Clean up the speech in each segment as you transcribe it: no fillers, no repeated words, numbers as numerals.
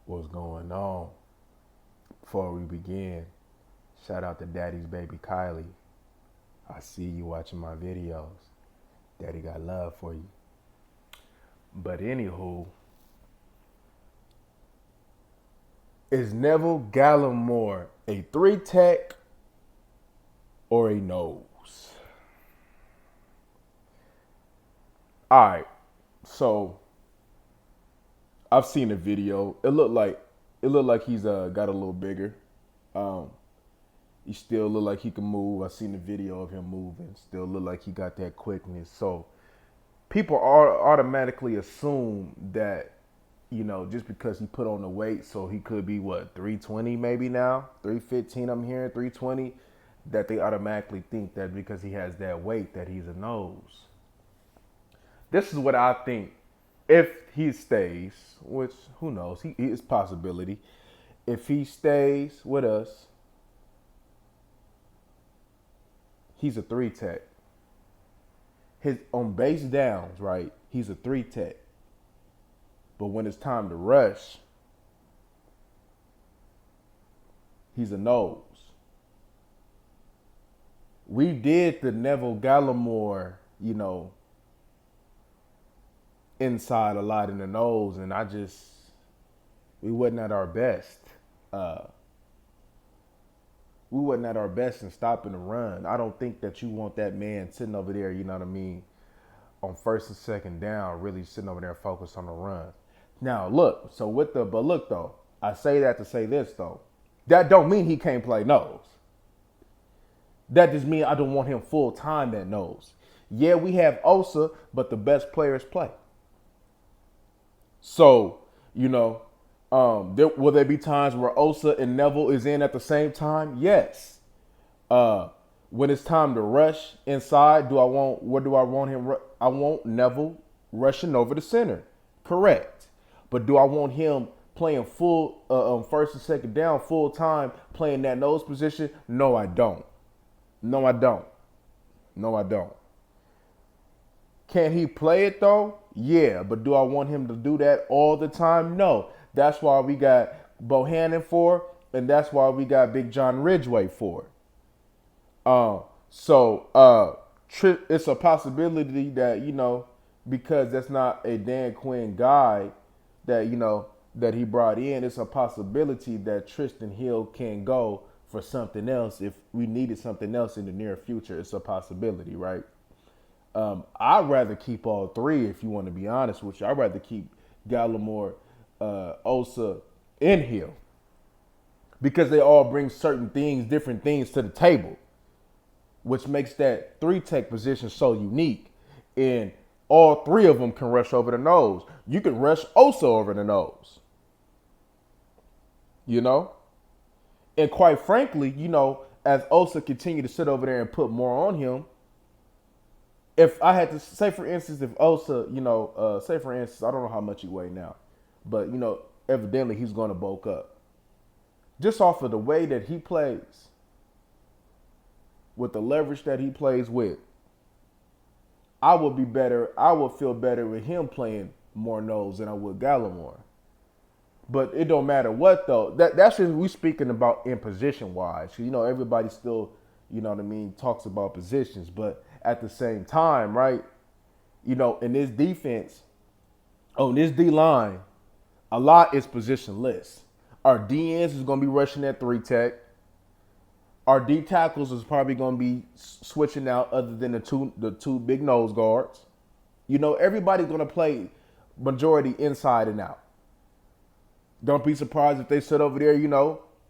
What's going on? Before we begin, shout out to Daddy's baby Kylie. I see you watching my videos. Daddy got love for you. But anywho, is Neville Gallimore a three tech or a nose? All right, so I've seen a video. It looked like he's got a little bigger. Um, he still look like he can move. I seen the video of him moving. Still look like he got that quickness. So people are automatically assume that just because he put on the weight, so he could be what 320 maybe now, 315. I'm hearing 320. That they automatically think that because he has that weight that he's a nose. This is what I think. If he stays, which who knows, he is possibility. If he stays with us, he's a three tech. His on base downs, right? He's a three tech. But when it's time to rush, he's a nose. We did the Neville Gallimore, inside a lot in the nose, and we wasn't at our best. Uh, we wasn't at our best in stopping the run. I don't think that you want that man sitting over there, you know what I mean, on first and second down, really sitting over there focused on the run. Now look, but look though, I say that to say this though. That don't mean he can't play nose. That just means I don't want him full time at nose. Yeah, we have Osa, but the best players play. So, will there be times where Osa and Neville is in at the same time? Yes. Uh, when it's time to rush inside, what do I want him? I want Neville rushing over the center. Correct. But do I want him playing full first and second down full time, playing that nose position? No, I don't. No, I don't. No, I don't. Can he play it though? Yeah, but do I want him to do that all the time? No. That's why we got Bohannon for, and that's why we got Big John Ridgeway for. It's a possibility that because that's not a Dan Quinn guy that that he brought in. It's a possibility that Tristan Hill can go for something else if we needed something else in the near future. It's a possibility, right? I'd rather keep all three, if you want to be honest with you. I'd rather keep Gallimore, Osa, and Hill because they all bring certain things, different things to the table, which makes that three tech position so unique. And all three of them can rush over the nose. You can rush Osa over the nose, you know? And quite frankly, as Osa continue to sit over there and put more on him, if I had to say, for instance, if Osa, say for instance, I don't know how much he weigh now, but evidently he's going to bulk up. Just off of the way that he plays, with the leverage that he plays with, I would be better. I would feel better with him playing more nose than I would Gallimore. But it don't matter what though. That's just we speaking about in position wise. Everybody still, talks about positions, but at the same time, right? In this defense, on this D line, a lot is positionless. Our DNs is gonna be rushing at three tech. Our D tackles is probably gonna be switching out, other than the two big nose guards. Everybody's gonna play majority inside and out. Don't be surprised if they sit over there,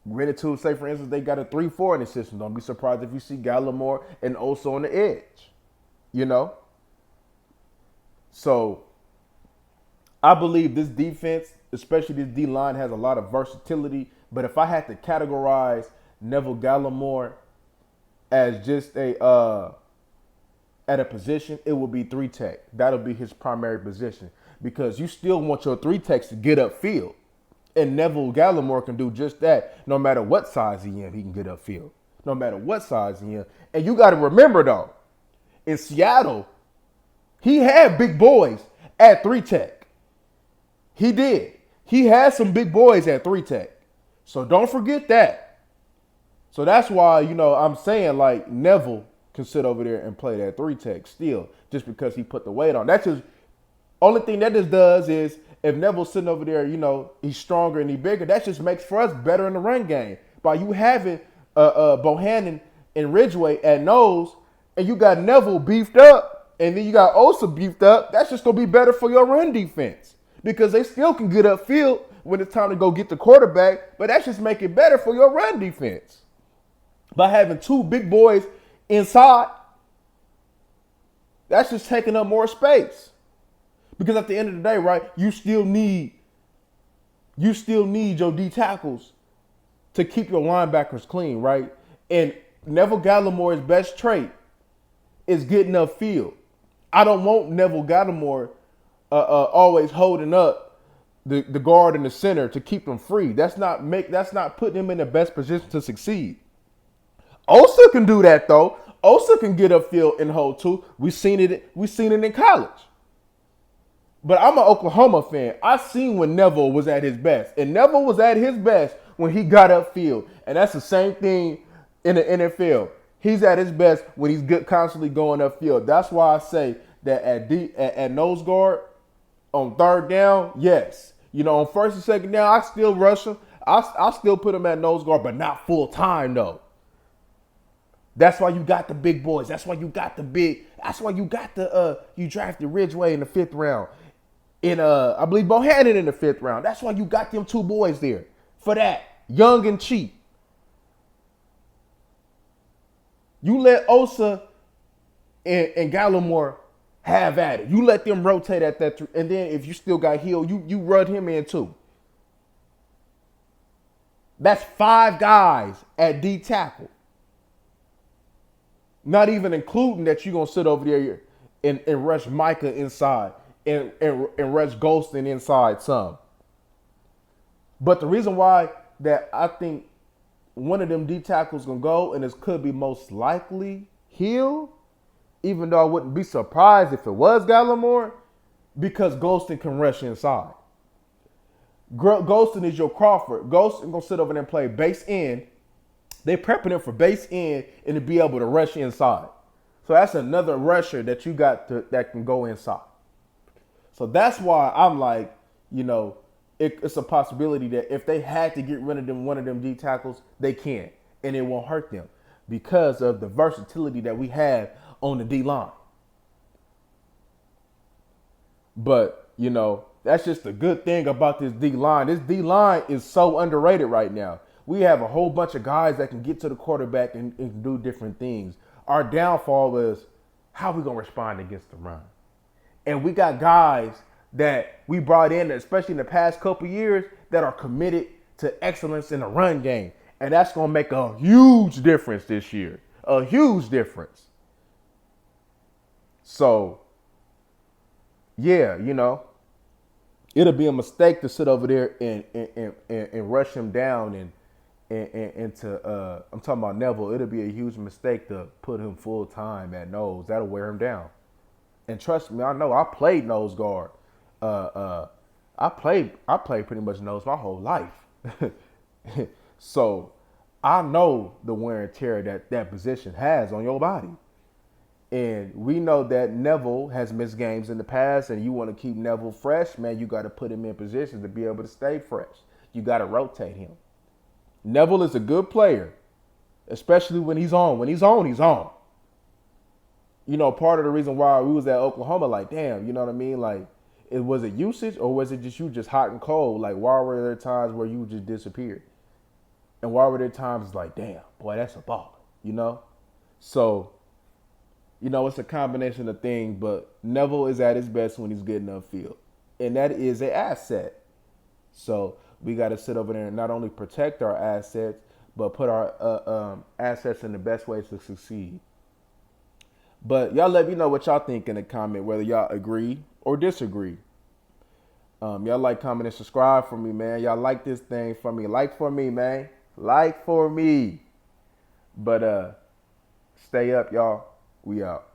ready to say, for instance, they got a 3-4 in the system. Don't be surprised if you see Gallimore and also on the edge. So I believe this defense, especially this D line, has a lot of versatility. But if I had to categorize Neville Gallimore as just at a position, it would be three tech. That'll be his primary position because you still want your three techs to get upfield. And Neville Gallimore can do just that. No matter what size he in, he can get upfield. No matter what size he in. And you got to remember, though, in Seattle, he had big boys at three tech. He did. He has some big boys at 3 tech. So don't forget that. So that's why, I'm saying like Neville can sit over there and play that 3 tech still, just because he put the weight on. That's just only thing that this does is if Neville's sitting over there, he's stronger and he's bigger, that just makes for us better in the run game. By you having Bohannon and Ridgeway at nose, and you got Neville beefed up, and then you got Osa beefed up, that's just going to be better for your run defense. Because they still can get upfield when it's time to go get the quarterback, but that's just make it better for your run defense. By having two big boys inside, that's just taking up more space. Because at the end of the day, right, you still need your D tackles to keep your linebackers clean, right? And Neville Gallimore's best trait is getting upfield. I don't want Neville Gallimore always holding up the guard in the center to keep him free. That's not putting him in the best position to succeed. Osa can do that though. Osa can get upfield and hold too. We seen it in college. But I'm an Oklahoma fan. I seen when Neville was at his best. And Neville was at his best when he got upfield. And that's the same thing in the NFL. He's at his best when he's constantly going upfield. That's why I say that at nose guard, on third down, yes. On first and second down, I still rush him. I still put him at nose guard, but not full time though. That's why you got the big boys. That's why you got you drafted Ridgeway in the 5th round. And I believe Bohannon in the 5th round. That's why you got them two boys there. For that. Young and cheap. You let Osa and Gallimore have at it. You let them rotate at that. And then if you still got Hill, you run him in too. That's 5 guys at D tackle. Not even including that you're going to sit over there and rush Micah inside and rush Golston inside some. But the reason why that I think one of them D tackles going to go, and it could be most likely Hill, even though I wouldn't be surprised if it was Gallimore, because Golston can rush inside. Golston is your Crawford. Golston going to sit over there and play base end. They prepping him for base end and to be able to rush inside. So that's another rusher that you got that can go inside. So that's why I'm like, it's a possibility that if they had to get rid of one of them D tackles, they can. And it won't hurt them because of the versatility that we have on the D line. But, that's just the good thing about this D line. This D line is so underrated right now. We have a whole bunch of guys that can get to the quarterback and do different things. Our downfall is how we going to respond against the run. And we got guys that we brought in, especially in the past couple years, that are committed to excellence in the run game. And that's going to make a huge difference this year. A huge difference. So, yeah, it'll be a mistake to sit over there and rush him down and I'm talking about Neville. It'll be a huge mistake to put him full time at nose. That'll wear him down. And trust me, I know I played nose guard. I played pretty much nose my whole life. So I know the wear and tear that position has on your body. And we know that Neville has missed games in the past, and you want to keep Neville fresh, man, you got to put him in position to be able to stay fresh. You got to rotate him. Neville is a good player, especially when he's on. When he's on, he's on. Part of the reason why we was at Oklahoma, like, damn, you know what I mean? Like, was it usage or was it just you just hot and cold? Like, why were there times where you just disappeared? And why were there times like, damn, boy, that's a ball, So, it's a combination of things, but Neville is at his best when he's getting upfield. And that is an asset. So we got to sit over there and not only protect our assets, but put our assets in the best ways to succeed. But y'all let me know what y'all think in the comment, whether y'all agree or disagree. Y'all like, comment, and subscribe for me, man. Y'all like this thing for me. Like for me, man. Like for me. But stay up, y'all. We out.